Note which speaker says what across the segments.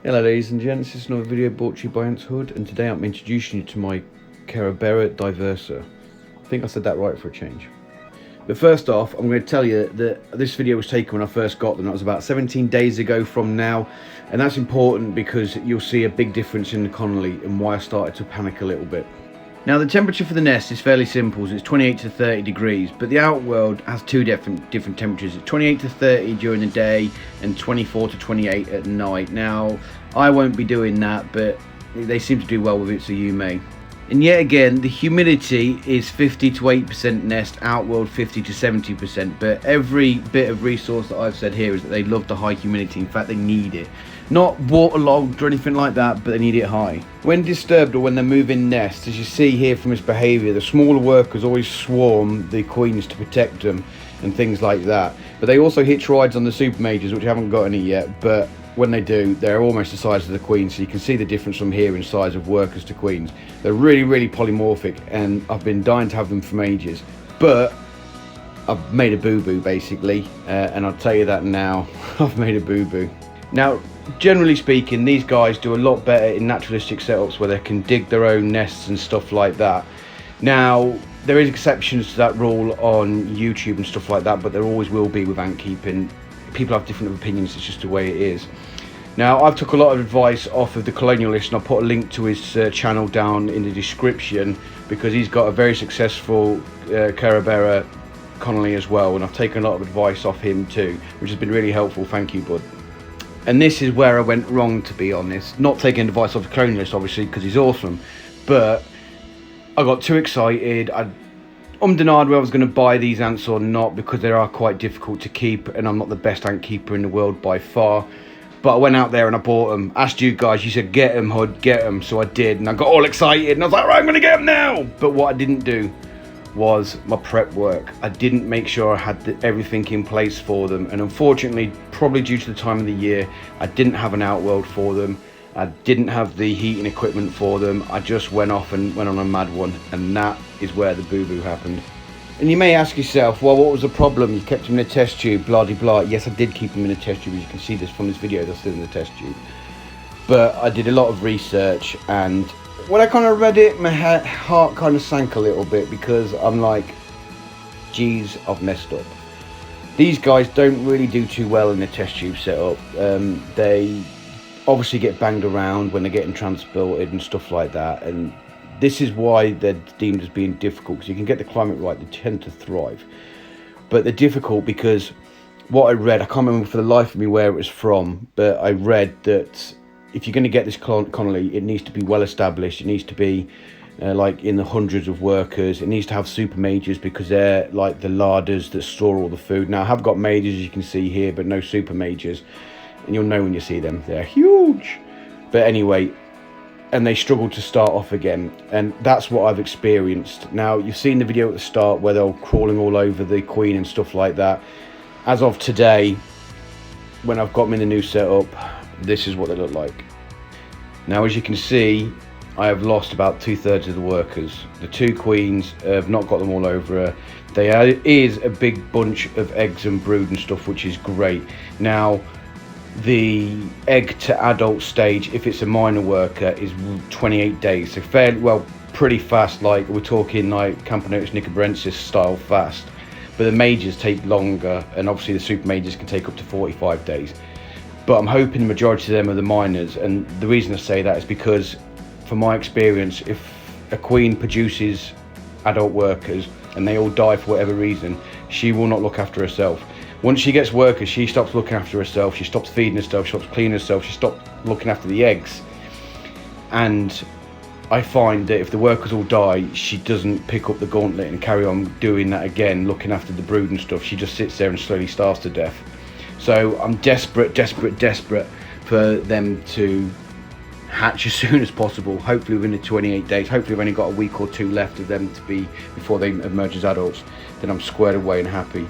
Speaker 1: Hello ladies and gents, this is another video brought to you by Ant's Hood, and today I'm introducing you to my Carebara Diversa. I think I said that right for a change. But first off, I'm going to tell you that this video was taken when I first got them. That was about 17 days ago from now, and that's important because you'll see a big difference in the Connolly and why I started to panic a little bit. Now the temperature for the nest is fairly simple, so it's 28 to 30 degrees, but the outworld has two different temperatures. It's 28 to 30 during the day and 24 to 28 at night. Now I won't be doing that, but they seem to do well with it, so you may. And yet again, the humidity is 50 to 8% nest, outworld 50 to 70%, but every bit of resource that I've said here is that they love the high humidity. In fact, they need it. Not waterlogged or anything like that, but they need it high. When disturbed or when they're moving nests, as you see here from its behaviour, the smaller workers always swarm the queens to protect them and things like that. But they also hitch rides on the super majors, which haven't got any yet, but when they do, they're almost the size of the queens, so you can see the difference from here in size of workers to queens. They're really polymorphic, and I've been dying to have them for ages, but I've made a boo-boo basically, and I'll tell you that now. I've made a boo-boo. Now, generally speaking, these guys do a lot better in naturalistic setups where they can dig their own nests and stuff like that. Now, there is exceptions to that rule on YouTube and stuff like that, but there always will be with ant keeping. People have different opinions, it's just the way it is. Now, I've took a lot of advice off of The Colonialist, and I'll put a link to his channel down in the description, because he's got a very successful Carebara Connolly as well, and I've taken a lot of advice off him too, which has been really helpful. Thank you, bud. And this is where I went wrong, to be honest. Not taking advice off The Colonialist, obviously, because he's awesome, but I got too excited. I denied whether I was going to buy these ants or not, because they are quite difficult to keep, and I'm not the best ant keeper in the world by far. But I went out there and I bought them. Asked you guys, you said get them, Hood, get them. So I did, and I got all excited and I was like, right, I'm going to get them now. But what I didn't do was my prep work. I didn't make sure I had everything in place for them, and unfortunately, probably due to the time of the year, I didn't have an outworld for them. I didn't have the heating equipment for them. I just went off and went on a mad one, and that is where the boo-boo happened. And you may ask yourself, well, what was the problem? You kept them in a test tube, blah de blah. Yes, I did keep them in a test tube. As you can see this from this video, they're still in the test tube. But I did a lot of research, and when I kind of read it, my heart kind of sank a little bit, because I'm like, geez, I've messed up. These guys don't really do too well in the test tube setup. They obviously get banged around when they're getting transported and stuff like that, and this is why they're deemed as being difficult, because you can get the climate right, they tend to thrive. But they're difficult because what I read, I can't remember for the life of me where it was from, but I read that if you're going to get this Connolly, it needs to be well established. It needs to be like in the hundreds of workers. It needs to have super majors, because they're like the larders that store all the food. Now I have got majors, as you can see here, but no super majors, and you'll know when you see them, they're huge. But anyway, and they struggle to start off again, and that's what I've experienced. Now, you've seen the video at the start where they're crawling all over the queen and stuff like that. As of today, when I've got them in the new setup, this is what they look like. Now, as you can see, I have lost about 2/3 of the workers. The two queens have not got them all over her. There is a big bunch of eggs and brood and stuff, which is great. Now, the egg to adult stage, if it's a minor worker, is 28 days, so fairly well, pretty fast. Like, we're talking like Camponotus nicobarensis style fast. But the majors take longer, and obviously the super majors can take up to 45 days. But I'm hoping the majority of them are the minors, and the reason I say that is because, from my experience, if a queen produces adult workers and they all die for whatever reason, she will not look after herself. Once she gets workers, she stops looking after herself, she stops feeding herself, she stops cleaning herself, she stops looking after the eggs. And I find that if the workers all die, she doesn't pick up the gauntlet and carry on doing that again, looking after the brood and stuff. She just sits there and slowly starves to death. So I'm desperate for them to hatch as soon as possible, hopefully within the 28 days. Hopefully I've only got a week or two left of them to be, before they emerge as adults. Then I'm squared away and happy.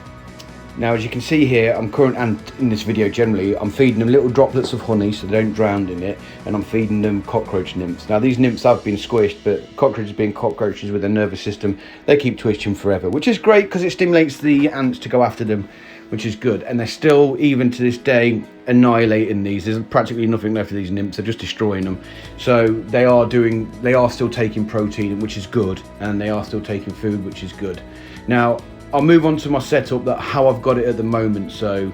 Speaker 1: Now, as you can see here, and in this video generally, I'm feeding them little droplets of honey so they don't drown in it, and I'm feeding them cockroach nymphs. Now, these nymphs have been squished, but cockroaches being cockroaches with a nervous system, they keep twitching forever, which is great because it stimulates the ants to go after them which is good. And they're still, even to this day, annihilating these. There's practically nothing left of these nymphs. They're just destroying them. So they are still taking protein, which is good, and they are still taking food, which is good. Now I'll move on to my setup, how I've got it at the moment. So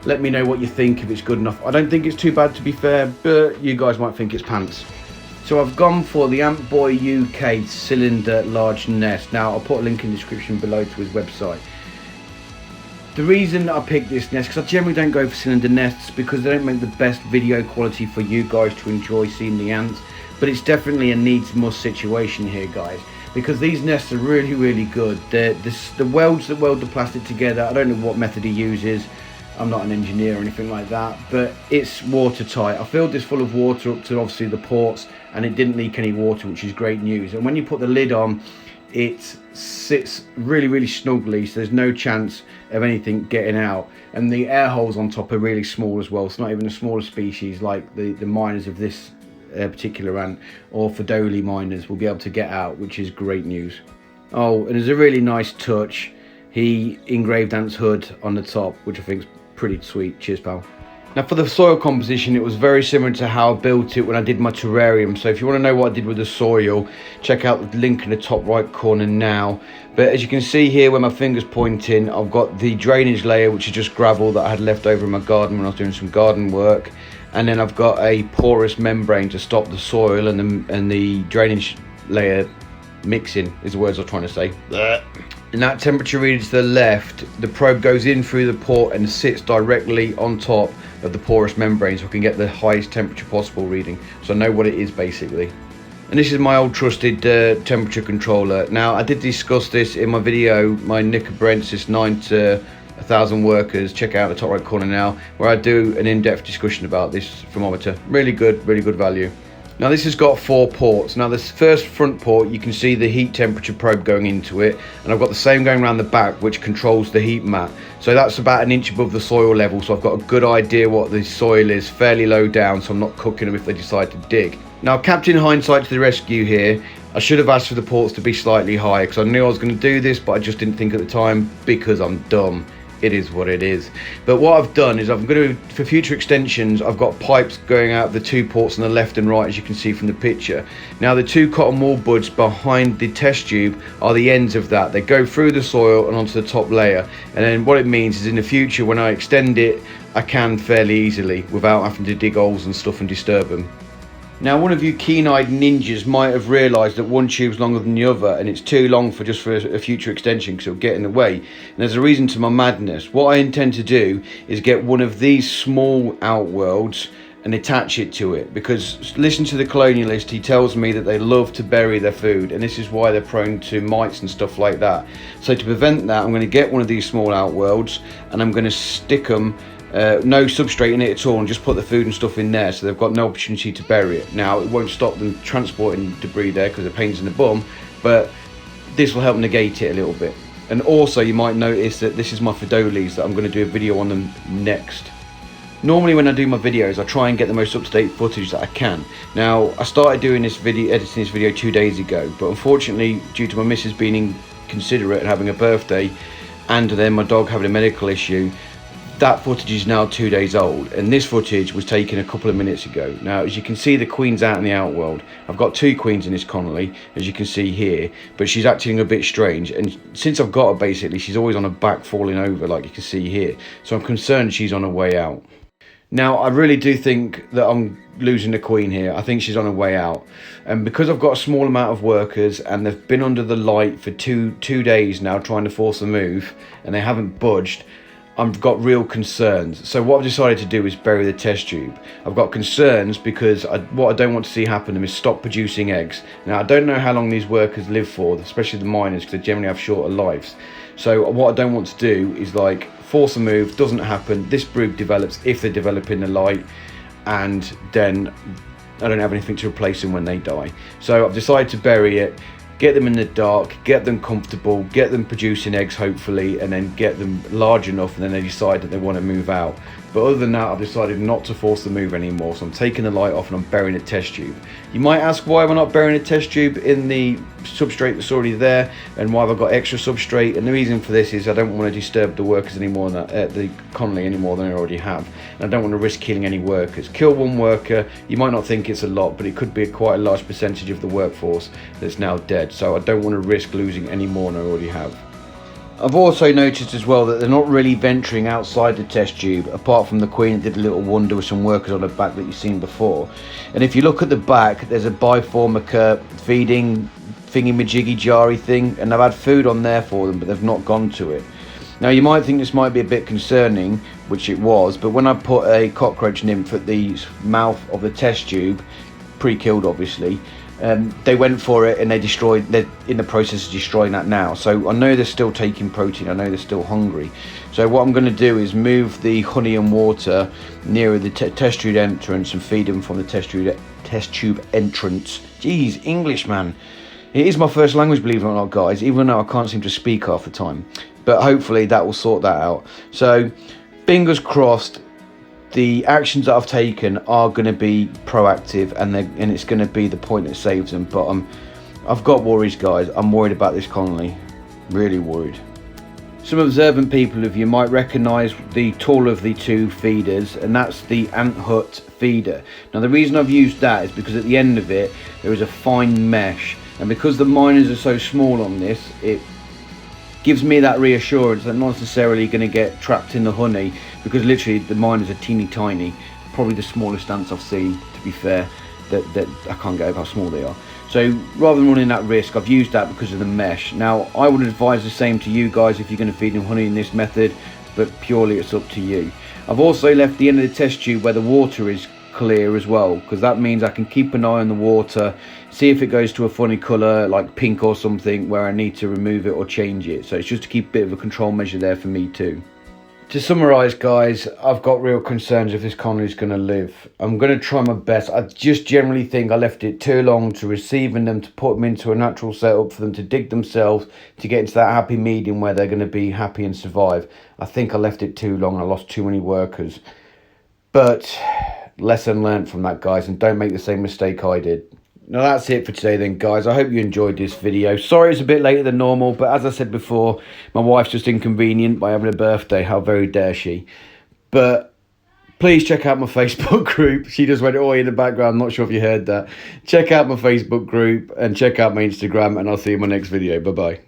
Speaker 1: let me know what you think, if it's good enough. I don't think it's too bad, to be fair, but you guys might think it's pants. So I've gone for the AntBoyUK cylinder large nest. Now I'll put a link in the description below to his website. The reason I picked this nest, because I generally don't go for cylinder nests because they don't make the best video quality for you guys to enjoy seeing the ants, but it's definitely a needs must situation here, guys, because these nests are really, really good. The welds that weld the plastic together, I don't know what method he uses. I'm not an engineer or anything like that, but it's watertight. I filled this full of water up to obviously the ports, and it didn't leak any water, which is great news. And when you put the lid on, it sits really, really snugly, so there's no chance of anything getting out. And the air holes on top are really small as well. It's not even a smaller species like the miners of this particular ant, or Fidoli miners, will be able to get out, which is great news. Oh, and there's a really nice touch. He engraved Ant's hood on the top, which I think is pretty sweet. Cheers, pal. Now for the soil composition, it was very similar to how I built it when I did my terrarium. So if you want to know what I did with the soil, check out the link in the top right corner now. But as you can see here where my finger's pointing, I've got the drainage layer, which is just gravel that I had left over in my garden when I was doing some garden work. And then I've got a porous membrane to stop the soil and the drainage layer mixing, is the words I was trying to say. And that temperature reader to the left, the probe goes in through the port and sits directly on top of the porous membrane, so I can get the highest temperature possible reading, so I know what it is basically. And this is my old trusted temperature controller. Now I did discuss this in my video, my Nicobrensis 9 to 1,000 workers. Check out the top right corner now, where I do an in-depth discussion about this thermometer. Really good value. Now this has got 4 ports. Now this first front port, you can see the heat temperature probe going into it, and I've got the same going around the back, which controls the heat mat. So that's about an inch above the soil level, so I've got a good idea what the soil is, fairly low down, so I'm not cooking them if they decide to dig. Now Captain Hindsight to the rescue here. I should have asked for the ports to be slightly higher, because I knew I was going to do this, but I just didn't think at the time, because I'm dumb. It is what it is. But what I've done is I'm going to, for future extensions, I've got pipes going out of the 2 ports on the left and right, as you can see from the picture. Now the 2 cotton wool buds behind the test tube are the ends of that. They go through the soil and onto the top layer, and then what it means is in the future when I extend it, I can fairly easily without having to dig holes and stuff and disturb them. Now one of you keen-eyed ninjas might have realised that one tube's longer than the other, and it's too long for a future extension because it'll get in the way. And there's a reason to my madness. What I intend to do is get one of these small outworlds and attach it to it, because listen to the Colonialist, he tells me that they love to bury their food, and this is why they're prone to mites and stuff like that. So to prevent that, I'm going to get one of these small outworlds and I'm going to stick them no substrate in it at all, and just put the food and stuff in there, so they've got no opportunity to bury it. Now it won't stop them transporting debris there because they're pains in the bum, but this will help negate it a little bit. And also you might notice that this is my Fidolis, that I'm going to do a video on them next. Normally when I do my videos I try and get the most up-to-date footage that I can. Now I started doing this video, editing this video 2 days ago, but unfortunately due to my missus being inconsiderate and having a birthday, and then my dog having a medical issue, that footage is now 2 days old, and this footage was taken a couple of minutes ago. Now as you can see, the queen's out in the outworld. I've got 2 queens in this Connolly, as you can see here, but she's acting a bit strange, and since I've got her basically, she's always on her back falling over like you can see here, so I'm concerned she's on her way out. Now I really do think that I'm losing the queen here. I think she's on her way out, and because I've got a small amount of workers and they've been under the light for two days now trying to force a move and they haven't budged, I've got real concerns. So what I've decided to do is bury the test tube. I've got concerns because what I don't want to see happen is stop producing eggs. Now I don't know how long these workers live for, especially the miners, because they generally have shorter lives. So what I don't want to do is like force a move, doesn't happen, this brood develops if they develop in the light, and then I don't have anything to replace them when they die. So I've decided to bury it, get them in the dark, get them comfortable, get them producing eggs hopefully, and then get them large enough, and then they decide that they want to move out. But other than that, I've decided not to force the move anymore, so I'm taking the light off and I'm burying a test tube. You might ask why we're not burying a test tube in the substrate that's already there, and why I've got extra substrate. And the reason for this is I don't want to disturb the workers anymore than the colony any more than I already have, and I don't want to risk killing any workers. Kill one worker, you might not think it's a lot, but it could be quite a large percentage of the workforce that's now dead, so I don't want to risk losing any more than I already have. I've also noticed as well that they're not really venturing outside the test tube, apart from the queen that did a little wonder with some workers on the back that you've seen before. And if you look at the back, there's a biformica feeding thingy-majiggy jarry thing, and I've had food on there for them, but they've not gone to it. Now you might think this might be a bit concerning, which it was, but when I put a cockroach nymph at the mouth of the test tube, pre-killed obviously, they went for it and they're in the process of destroying that now. So I know they're still taking protein, I know they're still hungry. So what I'm going to do is move the honey and water nearer the test tube entrance and feed them from the test tube entrance. Jeez, English, man. It is my first language, believe it or not, guys, even though I can't seem to speak half the time. But hopefully that will sort that out. So fingers crossed, the actions that I've taken are going to be proactive, and it's going to be the point that saves them. But I've got worries, guys. I'm worried about this colony, really worried. Some observant people of you might recognise the taller of the two feeders, and that's the ant hut feeder. Now the reason I've used that is because at the end of it there is a fine mesh, and because the miners are so small on this, it gives me that reassurance that I'm not necessarily going to get trapped in the honey, because literally the miners are teeny tiny, probably the smallest ants I've seen, to be fair, that I can't get over how small they are. So rather than running that risk, I've used that because of the mesh. Now I would advise the same to you guys if you're going to feed them honey in this method, but purely it's up to you. I've also left the end of the test tube where the water is clear as well, because that means I can keep an eye on the water, see if it goes to a funny colour like pink or something where I need to remove it or change it. So it's just to keep a bit of a control measure there for me too. To summarise, guys, I've got real concerns if this colony is going to live. I'm going to try my best. I just generally think I left it too long to receiving them, to put them into a natural setup for them to dig themselves, to get into that happy medium where they're going to be happy and survive. I think I left it too long. I lost too many workers. But lesson learned from that, guys, and don't make the same mistake I did. Now that's it for today then, guys. I hope you enjoyed this video. Sorry it's a bit later than normal, but as I said before, my wife's just inconvenient by having a birthday. How very dare she. But please check out my Facebook group. She just went oi in the background. Not sure if you heard that. Check out my Facebook group and check out my Instagram, and I'll see you in my next video. Bye bye.